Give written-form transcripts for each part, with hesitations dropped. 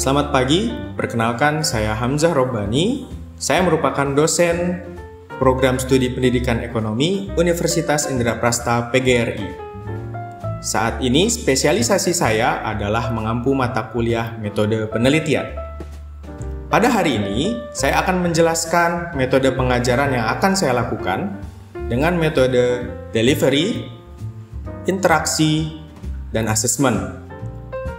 Selamat pagi, perkenalkan saya Hamzah Robbani. Saya merupakan dosen program studi pendidikan ekonomi Universitas Indraprasta PGRI. Saat ini spesialisasi saya adalah mengampu mata kuliah metode penelitian. Pada hari ini, saya akan menjelaskan metode pengajaran yang akan saya lakukan dengan metode delivery, interaksi, dan asesmen.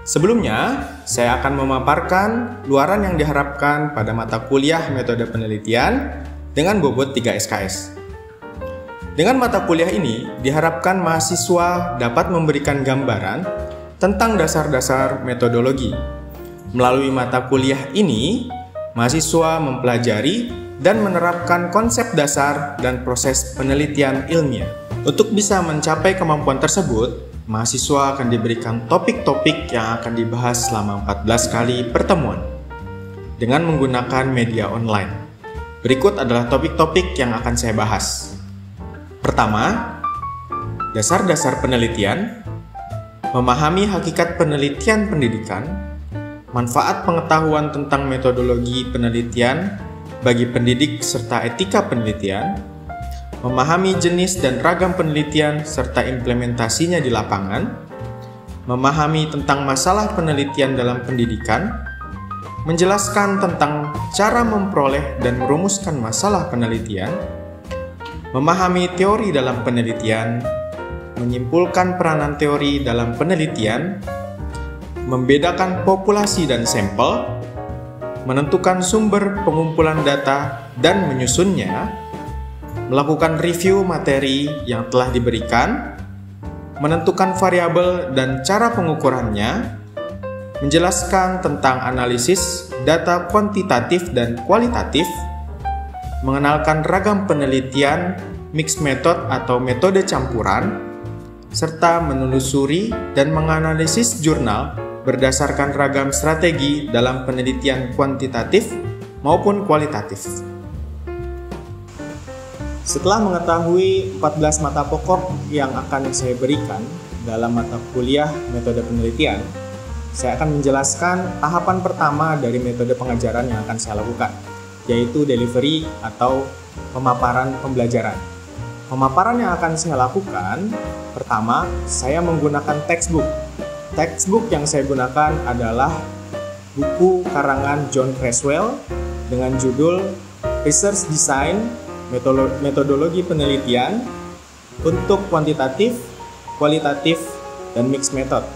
Sebelumnya, saya akan memaparkan luaran yang diharapkan pada mata kuliah metode penelitian dengan bobot 3 SKS. Dengan mata kuliah ini, diharapkan mahasiswa dapat memberikan gambaran tentang dasar-dasar metodologi. Melalui mata kuliah ini, mahasiswa mempelajari dan menerapkan konsep dasar dan proses penelitian ilmiah. Untuk bisa mencapai kemampuan tersebut, mahasiswa akan diberikan topik-topik yang akan dibahas selama 14 kali pertemuan dengan menggunakan media online. Berikut adalah topik-topik yang akan saya bahas. Pertama, dasar-dasar penelitian, memahami hakikat penelitian pendidikan, manfaat pengetahuan tentang metodologi penelitian bagi pendidik serta etika penelitian, memahami jenis dan ragam penelitian serta implementasinya di lapangan, memahami tentang masalah penelitian dalam pendidikan, menjelaskan tentang cara memperoleh dan merumuskan masalah penelitian, memahami teori dalam penelitian, menyimpulkan peranan teori dalam penelitian, membedakan populasi dan sampel, menentukan sumber pengumpulan data dan menyusunnya, melakukan review materi yang telah diberikan, menentukan variabel dan cara pengukurannya, menjelaskan tentang analisis data kuantitatif dan kualitatif, mengenalkan ragam penelitian, mixed method atau metode campuran, serta menelusuri dan menganalisis jurnal berdasarkan ragam strategi dalam penelitian kuantitatif maupun kualitatif. Setelah mengetahui 14 mata pokok yang akan saya berikan dalam mata kuliah metode penelitian, saya akan menjelaskan tahapan pertama dari metode pengajaran yang akan saya lakukan, yaitu delivery atau pemaparan pembelajaran. Pemaparan yang akan saya lakukan, pertama, saya menggunakan textbook. Textbook yang saya gunakan adalah buku karangan John Creswell dengan judul Research Design, Metodologi Penelitian untuk Kuantitatif, Kualitatif, dan Mixed Method.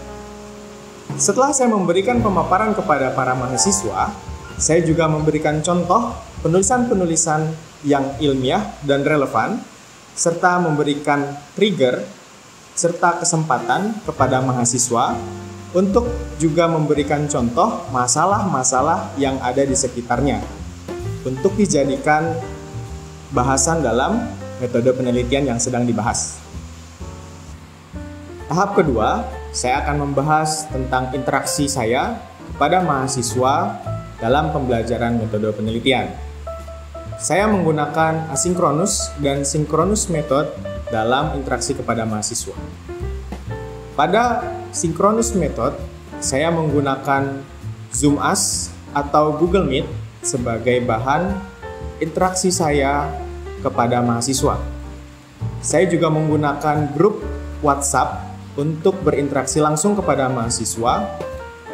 Setelah saya memberikan pemaparan kepada para mahasiswa, saya juga memberikan contoh penulisan-penulisan yang ilmiah dan relevan, serta memberikan trigger serta kesempatan kepada mahasiswa untuk juga memberikan contoh masalah-masalah yang ada di sekitarnya untuk dijadikan bahasan dalam metode penelitian yang sedang dibahas. Tahap kedua, saya akan membahas tentang interaksi saya kepada mahasiswa dalam pembelajaran metode penelitian. Saya menggunakan asinkronus dan sinkronus method dalam interaksi kepada mahasiswa. Pada sinkronus method, saya menggunakan Zoom As atau Google Meet sebagai bahan interaksi saya kepada mahasiswa. Saya juga menggunakan grup WhatsApp untuk berinteraksi langsung kepada mahasiswa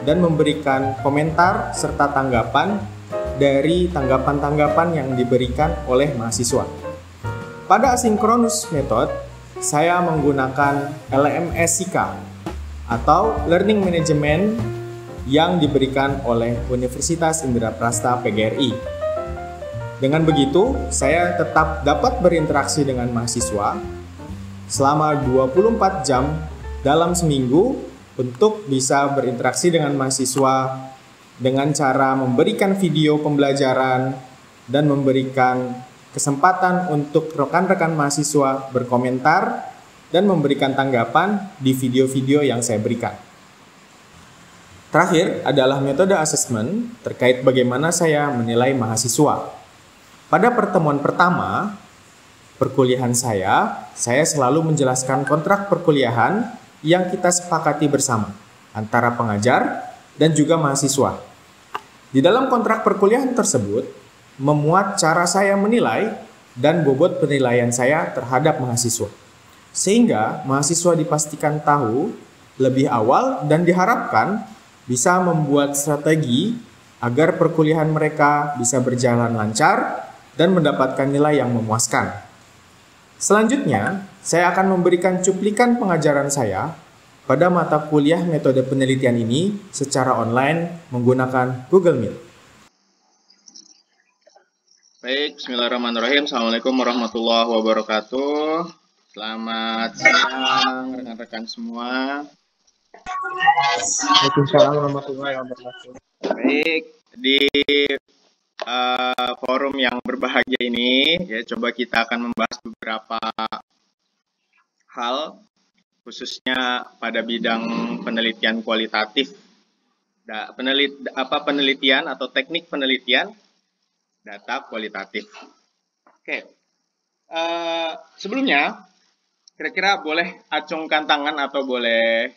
dan memberikan komentar serta tanggapan dari tanggapan-tanggapan yang diberikan oleh mahasiswa. Pada asynchronous method, saya menggunakan LMS SIKA atau Learning Management yang diberikan oleh Universitas Indraprasta PGRI. Dengan begitu, saya tetap dapat berinteraksi dengan mahasiswa selama 24 jam dalam seminggu untuk bisa berinteraksi dengan mahasiswa dengan cara memberikan video pembelajaran dan memberikan kesempatan untuk rekan-rekan mahasiswa berkomentar dan memberikan tanggapan di video-video yang saya berikan. Terakhir adalah metode assessment terkait bagaimana saya menilai mahasiswa. Pada pertemuan pertama perkuliahan saya selalu menjelaskan kontrak perkuliahan yang kita sepakati bersama antara pengajar dan juga mahasiswa. Di dalam kontrak perkuliahan tersebut, memuat cara saya menilai dan bobot penilaian saya terhadap mahasiswa. Sehingga mahasiswa dipastikan tahu lebih awal dan diharapkan bisa membuat strategi agar perkuliahan mereka bisa berjalan lancar dan mendapatkan nilai yang memuaskan. Selanjutnya, saya akan memberikan cuplikan pengajaran saya pada mata kuliah metode penelitian ini secara online menggunakan Google Meet. Baik, bismillahirrahmanirrahim. Assalamualaikum warahmatullahi wabarakatuh. Selamat siang rekan-rekan semua. Waalaikumsalam warahmatullahi wabarakatuh. Baik, di forum yang berbahagia ini, ya coba kita akan membahas beberapa hal, khususnya pada bidang penelitian kualitatif, penelitian atau teknik penelitian data kualitatif. Oke, sebelumnya kira-kira boleh acungkan tangan atau boleh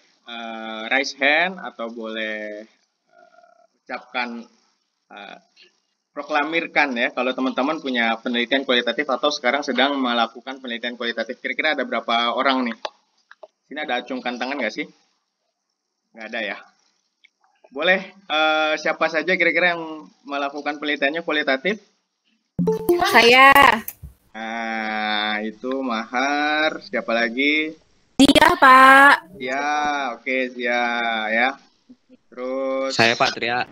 raise hand atau boleh ucapkan proklamirkan ya kalau teman-teman punya penelitian kualitatif atau sekarang sedang melakukan penelitian kualitatif. Kira-kira ada berapa orang nih? Sini ada acungkan tangan nggak sih? Nggak ada ya? Boleh siapa saja kira-kira yang melakukan penelitiannya kualitatif? Saya. Nah, itu Mahar. Siapa lagi? Dia, Pak. Ya, oke, Zia ya. Terus Saya Pak Tria.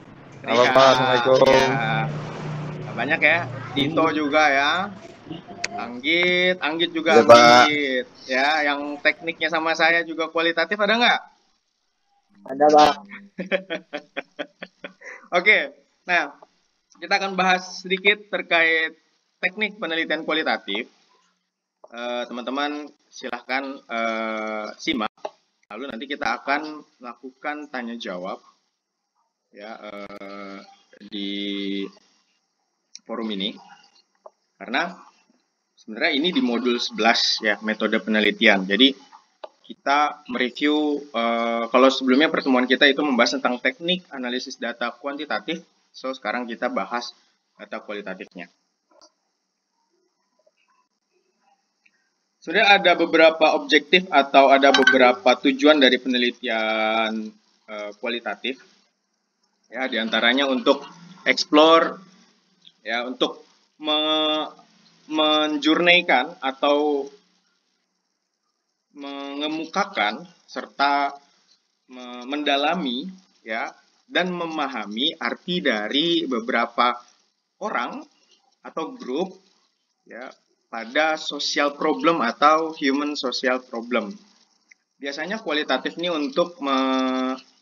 Halo Pak, Assalamualaikum. Ya. Banyak ya. Tito juga ya. Anggit juga Ya, Pak. Anggit. Ya, yang tekniknya sama saya juga kualitatif ada nggak? Ada Pak. Oke, nah kita akan bahas sedikit terkait teknik penelitian kualitatif. Teman-teman silahkan simak. Lalu nanti kita akan melakukan tanya jawab ya di forum ini. Karena sebenarnya ini di modul 11 ya, metode penelitian. Jadi kita mereview, kalau sebelumnya pertemuan kita itu membahas tentang teknik analisis data kuantitatif, so sekarang kita bahas data kualitatifnya. Sebenarnya ada beberapa objektif atau ada beberapa tujuan dari penelitian kualitatif, ya diantaranya untuk explore, ya untuk menjurneikan atau mengemukakan serta mendalami ya dan memahami arti dari beberapa orang atau grup ya pada social problem atau human social problem. Biasanya kualitatif ini untuk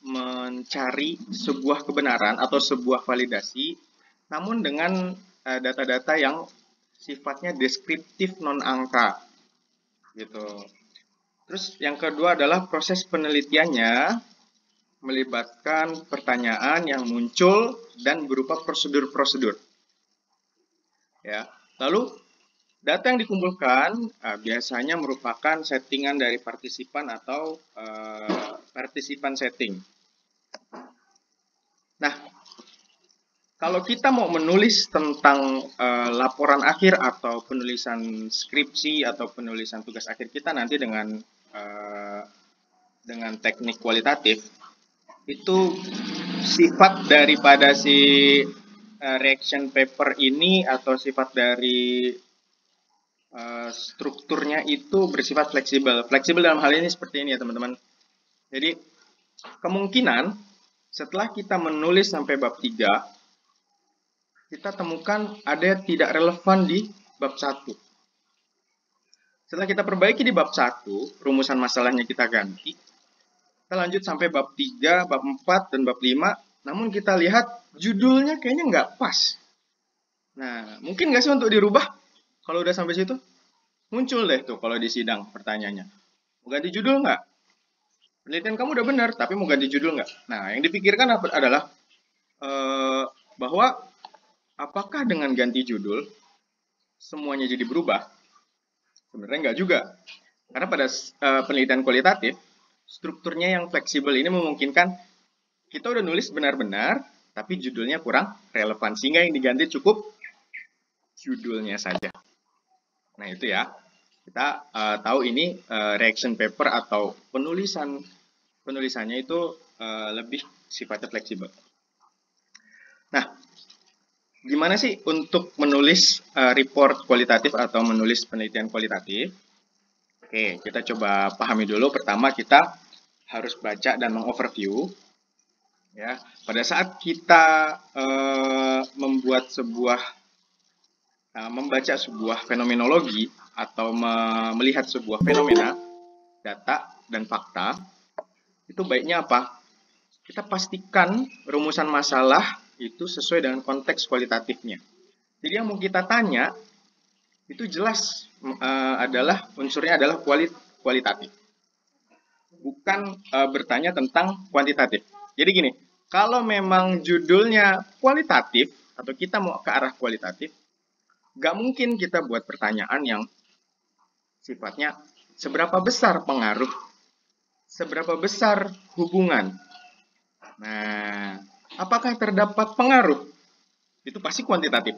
mencari sebuah kebenaran atau sebuah validasi, namun dengan data-data yang sifatnya deskriptif non angka gitu. Terus yang kedua adalah proses penelitiannya melibatkan pertanyaan yang muncul dan berupa prosedur-prosedur. Ya. Lalu data yang dikumpulkan biasanya merupakan settingan dari partisipan atau partisipan setting. Nah, kalau kita mau menulis tentang laporan akhir atau penulisan skripsi atau penulisan tugas akhir kita nanti dengan teknik kualitatif, itu sifat daripada si reaction paper ini atau sifat dari strukturnya itu bersifat fleksibel. Fleksibel dalam hal ini seperti ini ya teman-teman. Jadi kemungkinan setelah kita menulis sampai bab 3, kita temukan ada tidak relevan di bab 1. Setelah kita perbaiki di bab 1, rumusan masalahnya kita ganti. Kita lanjut sampai bab 3, bab 4, dan bab 5. Namun kita lihat judulnya kayaknya nggak pas. Nah, mungkin nggak sih untuk dirubah? Kalau udah sampai situ? Muncul deh tuh kalau di sidang pertanyaannya. Mau ganti judul nggak? Penelitian kamu udah benar, tapi mau ganti judul nggak? Nah, yang dipikirkan adalah bahwa apakah dengan ganti judul semuanya jadi berubah? Sebenarnya nggak juga. Karena pada penelitian kualitatif, strukturnya yang fleksibel ini memungkinkan kita udah nulis benar-benar, tapi judulnya kurang relevan, sehingga yang diganti cukup judulnya saja. Nah itu ya, kita tahu ini reaction paper atau penulisannya itu lebih sifatnya fleksibel. Nah, gimana sih untuk menulis report kualitatif atau menulis penelitian kualitatif? Oke, kita coba pahami dulu. Pertama, kita harus baca dan mengoverview. Ya, pada saat kita membaca sebuah fenomenologi atau melihat sebuah fenomena, data dan fakta, itu baiknya apa? Kita pastikan rumusan masalah itu sesuai dengan konteks kualitatifnya. Jadi yang mau kita tanya itu jelas unsurnya adalah kualitatif, bukan bertanya tentang kuantitatif. Jadi gini, kalau memang judulnya kualitatif atau kita mau ke arah kualitatif, nggak mungkin kita buat pertanyaan yang sifatnya seberapa besar pengaruh, seberapa besar hubungan. Nah, apakah terdapat pengaruh? Itu pasti kuantitatif.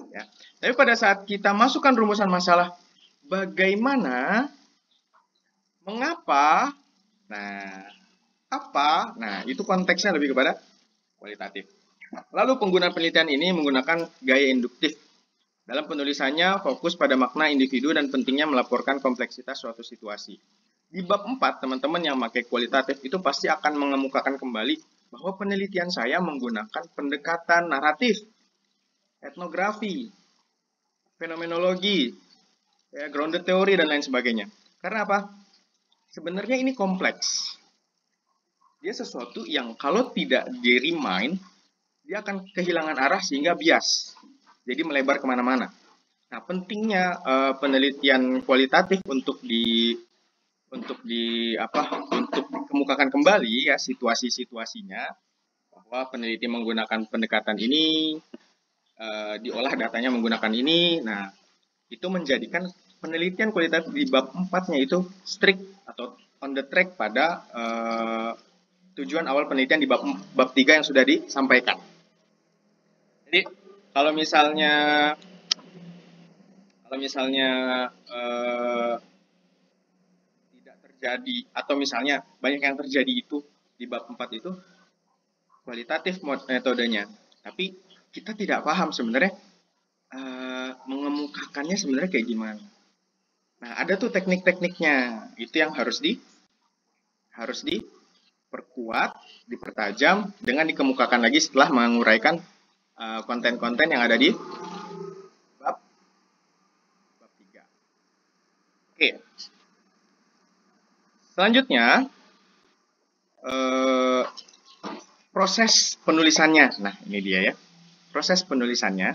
Ya. Tapi pada saat kita masukkan rumusan masalah, bagaimana, mengapa, apa, itu konteksnya lebih kepada kualitatif. Lalu penggunaan penelitian ini menggunakan gaya induktif. Dalam penulisannya fokus pada makna individu dan pentingnya melaporkan kompleksitas suatu situasi. Di bab 4, teman-teman yang pakai kualitatif itu pasti akan mengemukakan kembali bahwa penelitian saya menggunakan pendekatan naratif, etnografi, fenomenologi, grounded theory, dan lain sebagainya. Karena apa? Sebenarnya ini kompleks. Dia sesuatu yang kalau tidak di-remind, dia akan kehilangan arah sehingga bias. Jadi melebar kemana-mana. Nah, pentingnya penelitian kualitatif untuk dikemukakan kembali ya situasi-situasinya, bahwa peneliti menggunakan pendekatan ini, diolah datanya menggunakan ini. Nah, itu menjadikan penelitian kualitatif di bab 4-nya itu strict atau on the track pada tujuan awal penelitian di bab 3 yang sudah disampaikan. Jadi kalau misalnya tidak terjadi, atau misalnya banyak yang terjadi itu di bab 4 itu kualitatif metodenya, tapi kita tidak paham sebenarnya mengemukakannya sebenarnya kayak gimana. Nah, ada tuh teknik-tekniknya, itu yang harus diperkuat, dipertajam dengan dikemukakan lagi setelah menguraikan konten-konten yang ada di bab 3. Oke. Selanjutnya, proses penulisannya. Nah, ini dia ya. Proses penulisannya.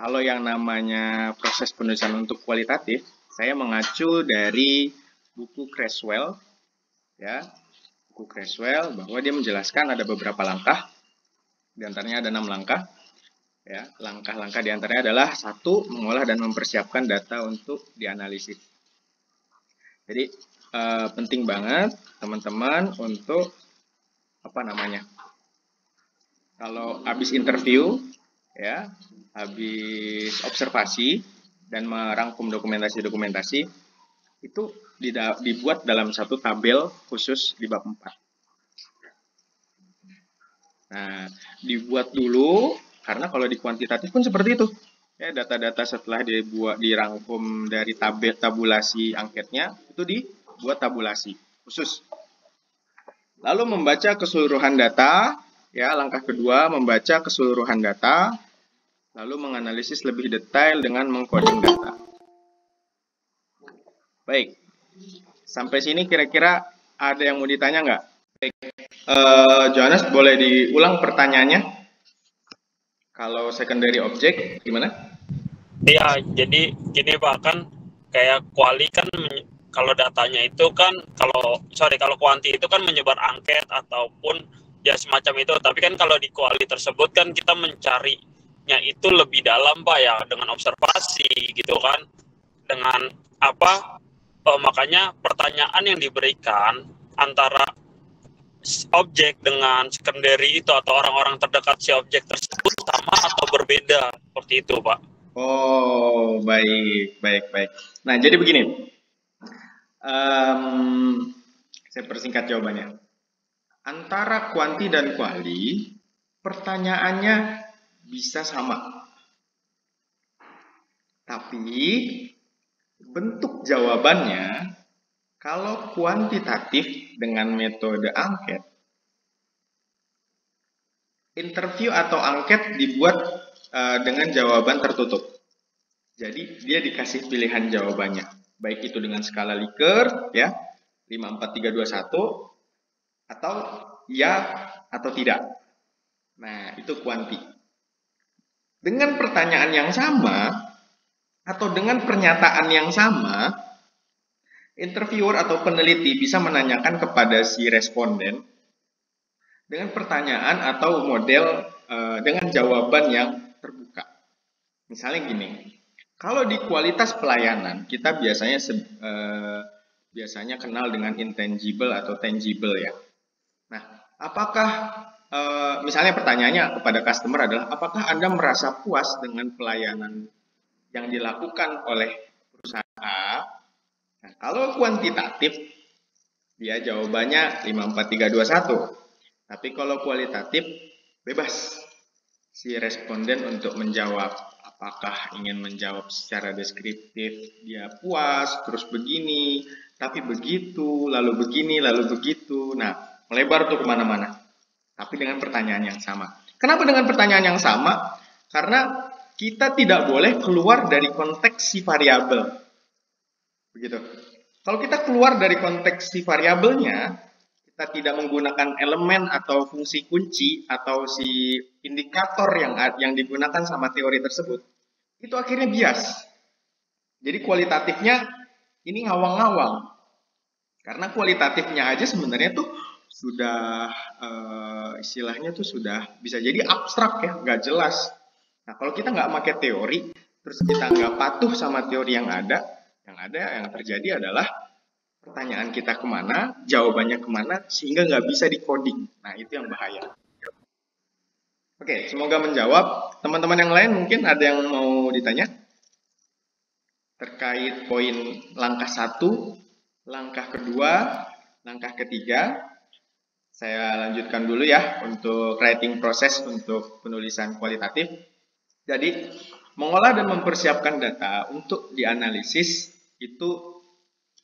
Kalau yang namanya proses penulisan untuk kualitatif, saya mengacu dari buku Creswell, ya. Buku Creswell, bahwa dia menjelaskan ada beberapa langkah. Di antaranya ada 6 langkah. Ya, langkah-langkah di antaranya adalah 1, mengolah dan mempersiapkan data untuk dianalisis. Jadi penting banget teman-teman untuk kalau habis interview, ya, habis observasi dan merangkum dokumentasi itu dibuat dalam satu tabel khusus di bab 4. Nah, dibuat dulu, karena kalau di kuantitatif pun seperti itu. Ya, data-data setelah dirangkum dari tabulasi angketnya, itu dibuat tabulasi khusus. Lalu membaca keseluruhan data, ya, langkah kedua membaca keseluruhan data, lalu menganalisis lebih detail dengan mengcoding data. Baik, sampai sini kira-kira ada yang mau ditanya nggak? Johannes, boleh diulang pertanyaannya? Kalau secondary object gimana? Iya, jadi gini Pak, kan kayak kuali kan kalau datanya itu kan kalau kuanti itu kan menyebar angket ataupun ya semacam itu. Tapi kan kalau di kuali tersebut kan kita mencarinya itu lebih dalam Pak ya, dengan observasi gitu kan. Dengan makanya pertanyaan yang diberikan antara objek dengan secondary itu atau orang-orang terdekat si objek tersebut sama atau berbeda, seperti itu, Pak. Oh, baik. Nah, jadi begini. Saya persingkat jawabannya. Antara kuanti dan kuali, pertanyaannya bisa sama. Tapi, bentuk jawabannya, kalau kuantitatif dengan metode angket, interview atau angket dibuat dengan jawaban tertutup. Jadi dia dikasih pilihan jawabannya, baik itu dengan skala Likert ya, 5 4 3 2 1 atau ya atau tidak. Nah, itu kuanti. Dengan pertanyaan yang sama atau dengan pernyataan yang sama, interviewer atau peneliti bisa menanyakan kepada si responden dengan pertanyaan atau model dengan jawaban yang terbuka. Misalnya gini, kalau di kualitas pelayanan kita biasanya kenal dengan intangible atau tangible ya. Nah, apakah misalnya pertanyaannya kepada customer adalah apakah Anda merasa puas dengan pelayanan yang dilakukan oleh perusahaan A? Nah, kalau kuantitatif dia jawabannya 5 4 3 2 1. Tapi kalau kualitatif bebas si responden untuk menjawab. Apakah ingin menjawab secara deskriptif, dia puas, terus begini, tapi begitu, lalu begini, lalu begitu. Nah, melebar tuh kemana-mana. Tapi dengan pertanyaan yang sama. Kenapa dengan pertanyaan yang sama? Karena kita tidak boleh keluar dari konteks si variabel. Begitu. Kalau kita keluar dari konteks si variabelnya, kita tidak menggunakan elemen atau fungsi kunci atau si indikator yang digunakan sama teori tersebut, itu akhirnya bias. Jadi kualitatifnya ini ngawang-ngawang. Karena kualitatifnya aja sebenarnya tuh sudah istilahnya tuh sudah bisa jadi abstrak ya, nggak jelas. Nah, kalau kita nggak pakai teori, terus kita nggak patuh sama teori yang terjadi adalah pertanyaan kita kemana, jawabannya kemana, sehingga nggak bisa di-coding. Nah, itu yang bahaya. Oke, semoga menjawab. Teman-teman yang lain mungkin ada yang mau ditanya? Terkait poin langkah 1, langkah kedua, langkah ketiga. Saya lanjutkan dulu ya untuk writing proses untuk penulisan kualitatif. Jadi, mengolah dan mempersiapkan data untuk dianalisis itu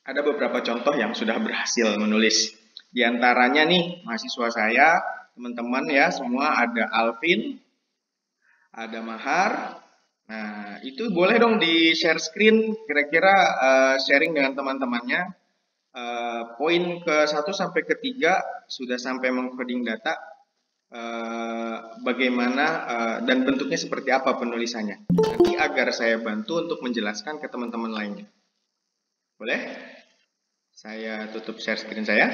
ada beberapa contoh yang sudah berhasil menulis. Di antaranya nih, mahasiswa saya, teman-teman ya, semua ada Alvin, ada Mahar. Nah, itu boleh dong di share screen, kira-kira sharing dengan teman-temannya. Poin ke-1 sampai ke-3 sudah sampai mengcoding data, bagaimana dan bentuknya seperti apa penulisannya. Nanti agar saya bantu untuk menjelaskan ke teman-teman lainnya. Boleh? Saya tutup share screen saya.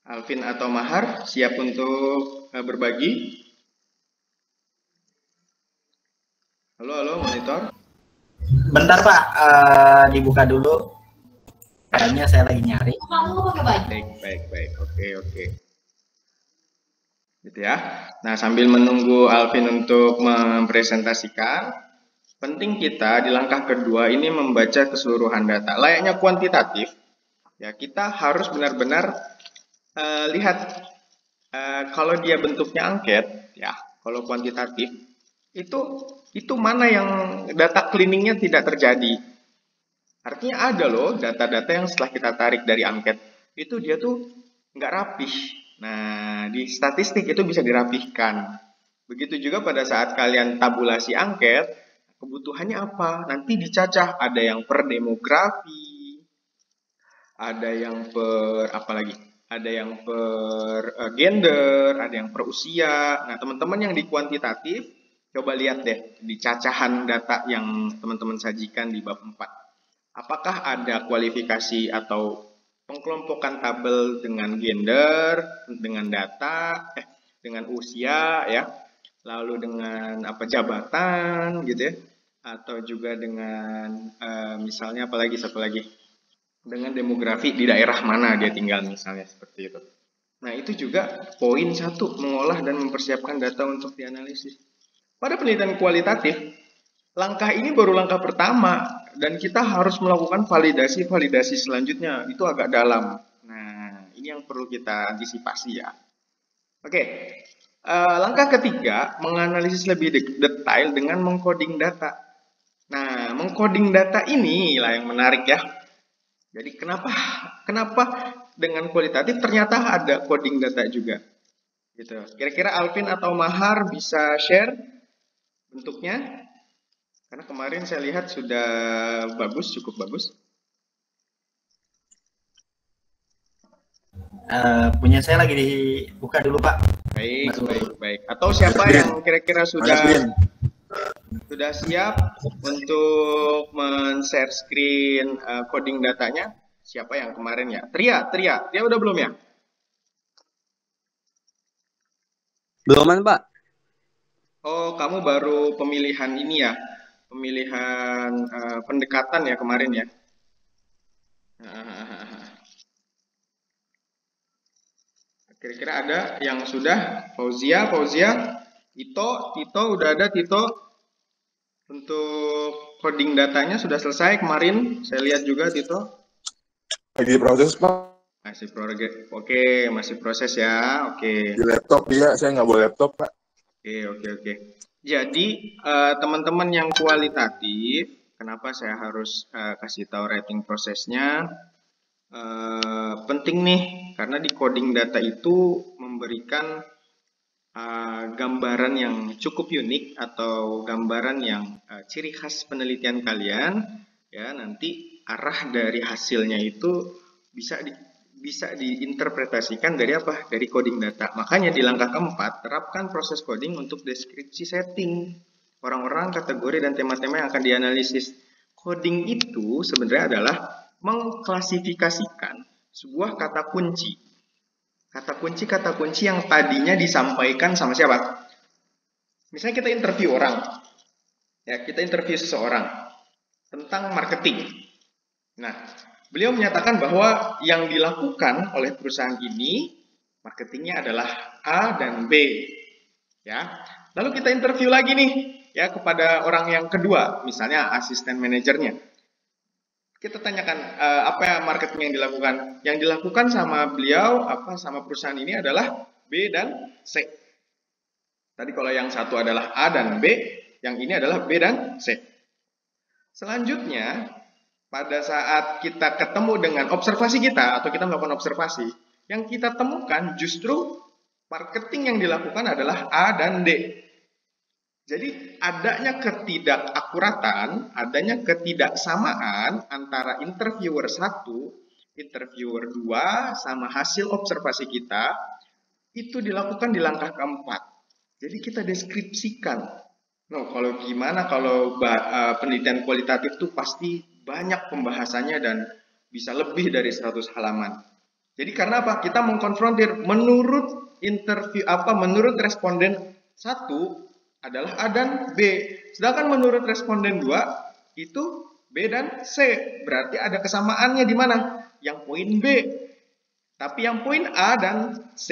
Alvin atau Mahar siap untuk berbagi? Halo, monitor. Bentar Pak, dibuka dulu. Kayaknya saya lagi nyari. Baik. Oke. Gitu ya. Nah, sambil menunggu Alvin untuk mempresentasikan, penting kita di langkah kedua ini membaca keseluruhan data. Layaknya kuantitatif, ya kita harus benar-benar lihat kalau dia bentuknya angket, ya kalau kuantitatif itu mana yang data cleaningnya tidak terjadi. Artinya ada loh data-data yang setelah kita tarik dari angket itu dia tuh nggak rapih. Nah, di statistik itu bisa dirapihkan. Begitu juga pada saat kalian tabulasi angket, kebutuhannya apa? Nanti dicacah, ada yang per demografi, ada yang per apa lagi? Ada yang per gender, ada yang per usia. Nah, teman-teman yang di kuantitatif, coba lihat deh di cacahan data yang teman-teman sajikan di bab 4. Apakah ada kualifikasi atau pengkelompokan tabel dengan gender, dengan data, dengan usia ya, lalu dengan jabatan gitu ya, atau juga dengan misalnya satu lagi dengan demografi di daerah mana dia tinggal misalnya seperti itu. Nah, itu juga poin 1, mengolah dan mempersiapkan data untuk dianalisis. Pada penelitian kualitatif, langkah ini baru langkah pertama, dan kita harus melakukan validasi-validasi selanjutnya. Itu agak dalam. Nah, ini yang perlu kita antisipasi ya. Oke, langkah ketiga, menganalisis lebih detail dengan mengcoding data. Nah, mengcoding data ini lah yang menarik ya. Jadi kenapa dengan kualitatif ternyata ada coding data juga? Gitu. Kira-kira Alvin atau Mahar bisa share bentuknya? Karena kemarin saya lihat sudah bagus, cukup bagus. Punya saya lagi dibuka dulu Pak. Baik. Atau siapa yang kira-kira sudah siap untuk men-share screen coding datanya? Siapa yang kemarin ya? Tria udah belum ya? Beluman Pak. Oh, kamu baru pemilihan ini ya? Pemilihan pendekatan ya kemarin ya? Kira-kira ada yang sudah? Fauzia, Tito udah ada Tito? Untuk coding datanya sudah selesai kemarin, saya lihat juga Tito. Lagi proses Pak. Masih proses, oke, masih proses ya, oke. Di laptop dia, saya nggak bawa laptop Pak. Oke. Jadi teman-teman yang kualitatif, kenapa saya harus kasih tahu rating prosesnya? Penting nih, karena di coding data itu memberikan gambaran yang cukup unik atau gambaran yang ciri khas penelitian kalian ya. Nanti arah dari hasilnya itu bisa diinterpretasikan dari apa? Dari coding data. Makanya di langkah keempat, terapkan proses coding untuk deskripsi setting orang-orang, kategori dan tema-tema yang akan dianalisis. Coding itu sebenarnya adalah mengklasifikasikan sebuah kata kunci yang tadinya disampaikan sama siapa? Misalnya kita interview orang, ya kita interview seseorang tentang marketing. Nah, beliau menyatakan bahwa yang dilakukan oleh perusahaan ini marketingnya adalah A dan B, ya. Lalu kita interview lagi nih, ya kepada orang yang kedua, misalnya asisten manajernya. Kita tanyakan apa yang marketing yang dilakukan. Yang dilakukan sama beliau, sama perusahaan ini adalah B dan C. Tadi kalau yang satu adalah A dan B, yang ini adalah B dan C. Selanjutnya, pada saat kita ketemu dengan observasi kita, atau kita melakukan observasi, yang kita temukan justru marketing yang dilakukan adalah A dan D. Jadi adanya ketidakakuratan, adanya ketidaksamaan antara interviewer 1, interviewer 2, sama hasil observasi kita, itu dilakukan di langkah keempat. Jadi kita deskripsikan. Kalau gimana kalau penelitian kualitatif itu pasti banyak pembahasannya dan bisa lebih dari 100 halaman. Jadi karena apa? Kita mengkonfrontir menurut responden 1 adalah A dan B. Sedangkan menurut responden 2 itu B dan C. Berarti ada kesamaannya di mana? Yang poin B. Tapi yang poin A dan C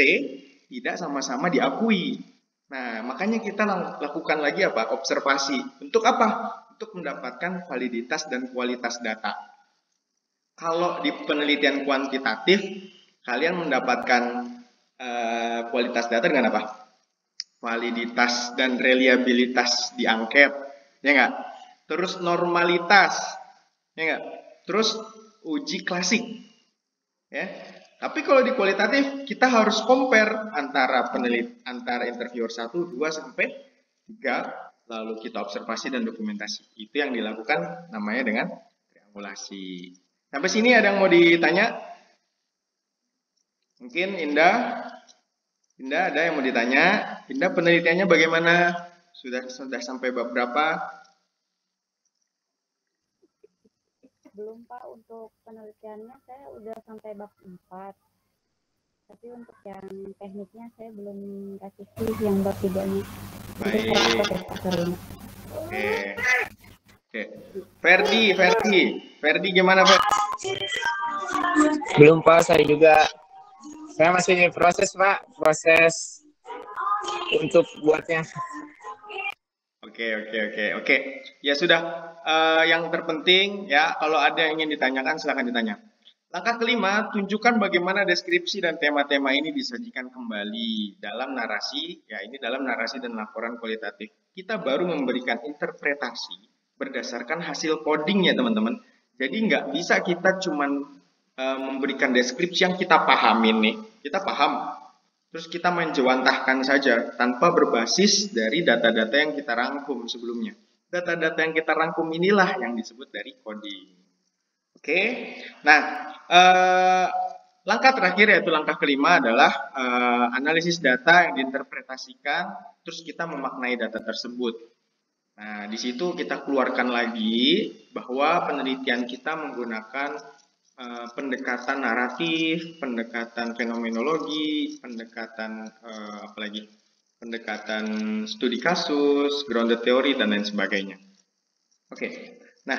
tidak sama-sama diakui. Nah, makanya kita lakukan lagi apa? Observasi. Untuk apa? Untuk mendapatkan validitas dan kualitas data. Kalau di penelitian kuantitatif, kalian mendapatkan kualitas data dengan apa? Validitas dan reliabilitas di angket, ya enggak? Terus normalitas, ya enggak? Terus uji klasik, ya. Tapi kalau di kualitatif kita harus compare antara interviewer 1, 2 sampai 3, lalu kita observasi dan dokumentasi. Itu yang dilakukan namanya dengan triangulasi. Sampai sini ada yang mau ditanya? Mungkin Indah ada yang mau ditanya? Indah, penelitiannya bagaimana? Sudah sampai bab berapa? Belum Pak, untuk penelitiannya saya udah sampai bab 4. Tapi untuk yang tekniknya saya belum kasih yang bab 3-nya. Baik. Oke. Ferdi gimana Ferdi? Belum Pak, saya juga. Saya masih proses, Pak. Proses untuk buatnya. Oke. Ya sudah. Yang terpenting ya, kalau ada yang ingin ditanyakan silakan ditanya. Langkah kelima, tunjukkan bagaimana deskripsi dan tema-tema ini disajikan kembali dalam narasi. Ya, ini dalam narasi dan laporan kualitatif. Kita baru memberikan interpretasi berdasarkan hasil coding ya teman-teman. Jadi nggak bisa kita cuman memberikan deskripsi yang kita pahamin nih. Kita paham. Terus kita menjewantahkan saja tanpa berbasis dari data-data yang kita rangkum sebelumnya. Data-data yang kita rangkum inilah yang disebut dari coding. Oke. Nah, langkah terakhir yaitu langkah kelima adalah analisis data yang diinterpretasikan, terus kita memaknai data tersebut. Nah, di situ kita keluarkan lagi bahwa penelitian kita menggunakan pendekatan naratif, pendekatan fenomenologi, pendekatan pendekatan studi kasus, grounded theory, dan lain sebagainya. Oke. Nah,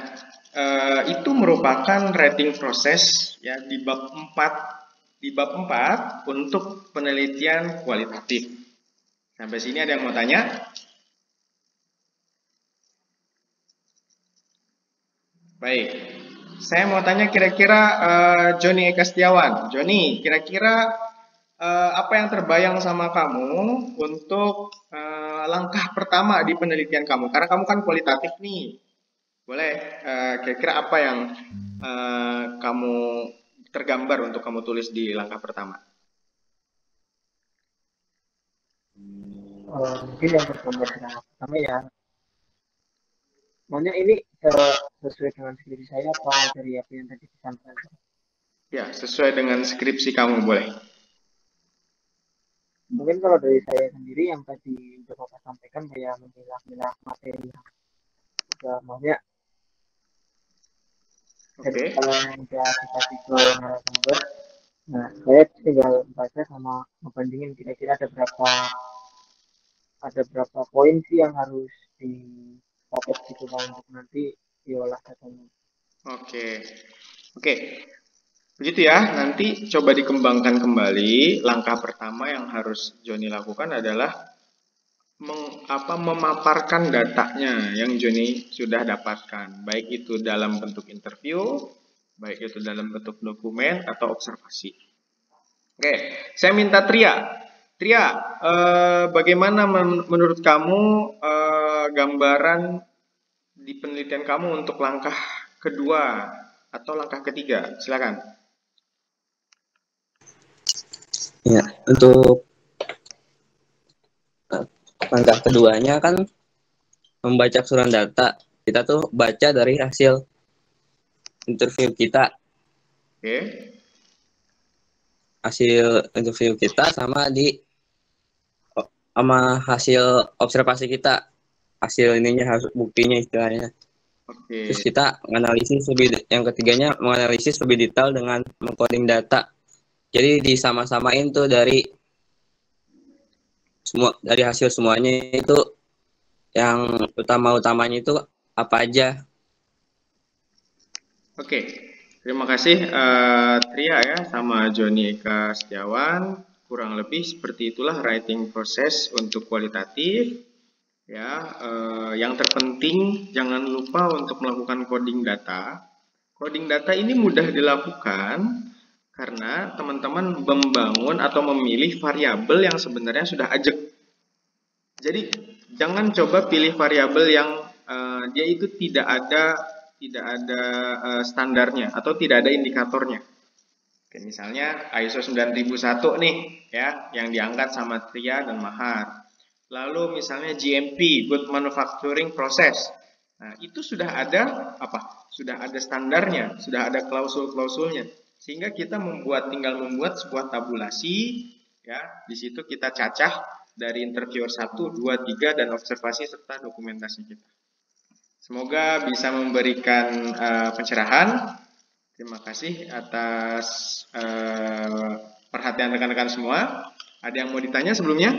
itu merupakan rating proses ya di bab 4 untuk penelitian kualitatif. Sampai sini ada yang mau tanya? Baik. Saya mau tanya kira-kira Joni Eka Setiawan. Joni, kira-kira apa yang terbayang sama kamu untuk langkah pertama di penelitian kamu? Karena kamu kan kualitatif nih. Boleh, kira-kira apa yang kamu tergambar untuk kamu tulis di langkah pertama? Mungkin yang tergambar di langkah pertama ya, maunya ini sesuai dengan skripsi saya apa dari apa yang tadi disampaikan? Ya, sesuai dengan skripsi kamu boleh. Mungkin kalau dari saya sendiri yang tadi udah Bapak sampaikan kayak memilah-milah materi yang udah maunya. Jadi kalau yang udah kita tipe narasumber, nah saya tinggal baca sama ngebandingin kira-kira ada berapa poin sih yang harus dipakai gitu Pak untuk nanti diolah datanya. Oke. Begitu ya, nanti coba dikembangkan kembali. Langkah pertama yang harus Joni lakukan adalah memaparkan datanya yang Joni sudah dapatkan, baik itu dalam bentuk interview, baik itu dalam bentuk dokumen atau observasi. Oke, saya minta Tria. Tria, bagaimana menurut kamu gambaran di penelitian kamu untuk langkah kedua atau langkah ketiga? Silakan. Ya, untuk langkah keduanya kan membaca keseluruhan data. Kita tuh baca dari hasil interview kita. Oke. Hasil interview kita sama hasil observasi kita. Hasil ininya, harus buktinya istilahnya. Oke. Terus kita menganalisis yang ketiganya menganalisis lebih detail dengan mengcoding data. Jadi disama-samain tuh dari hasil semuanya itu yang utamanya itu apa aja. Oke, terima kasih Tria ya sama Joni Eka Setiawan. Kurang lebih seperti itulah writing proses untuk kualitatif. Ya, yang terpenting jangan lupa untuk melakukan coding data. Coding data ini mudah dilakukan karena teman-teman membangun atau memilih variabel yang sebenarnya sudah ajak. Jadi jangan coba pilih variabel yang dia itu tidak ada standarnya atau tidak ada indikatornya. Oke, misalnya ISO 9001 nih ya yang diangkat sama Tria dan Mahar. Lalu misalnya GMP, Good Manufacturing Process. Nah, itu sudah ada Sudah ada standarnya, sudah ada klausul-klausulnya. Sehingga kita tinggal membuat sebuah tabulasi ya. Di situ kita cacah dari interviewer 1, 2, 3 dan observasi serta dokumentasi kita. Semoga bisa memberikan pencerahan. Terima kasih atas perhatian rekan-rekan semua. Ada yang mau ditanya sebelumnya?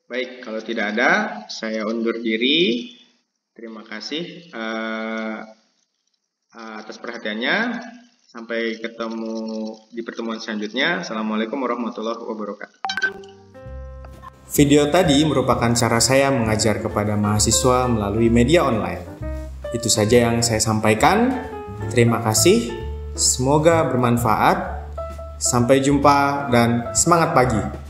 Baik, kalau tidak ada, saya undur diri. Terima kasih atas perhatiannya. Sampai ketemu di pertemuan selanjutnya. Assalamualaikum warahmatullahi wabarakatuh. Video tadi merupakan cara saya mengajar kepada mahasiswa melalui media online. Itu saja yang saya sampaikan. Terima kasih. Semoga bermanfaat. Sampai jumpa dan semangat pagi.